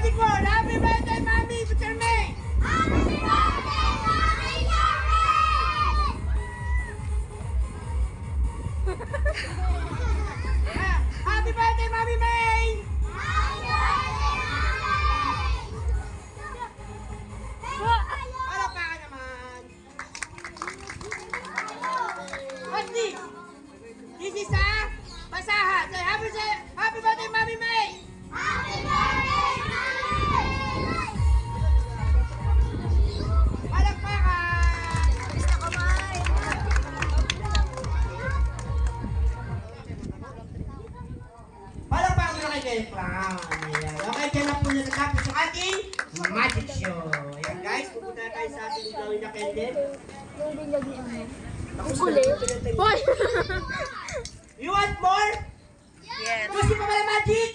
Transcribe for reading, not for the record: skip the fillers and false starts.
magic word. Happy birthday, Mami Peter May! Happy birthday, Mami Happy birthday, Mami May! Palakpakan naman. What's this? This is a basahan. Say happy birthday, Mami May! Happy birthday, Mami! Palakpakan! Gusto ko, May. Palakpakan mo na kay Clown. Ayan. Okay, dyan na po natatapos yung ating magic show. Ayan guys, pupunta na tayo sa ating gawin na candle. Boy! You want more? Yes. Gusto pa pala magic?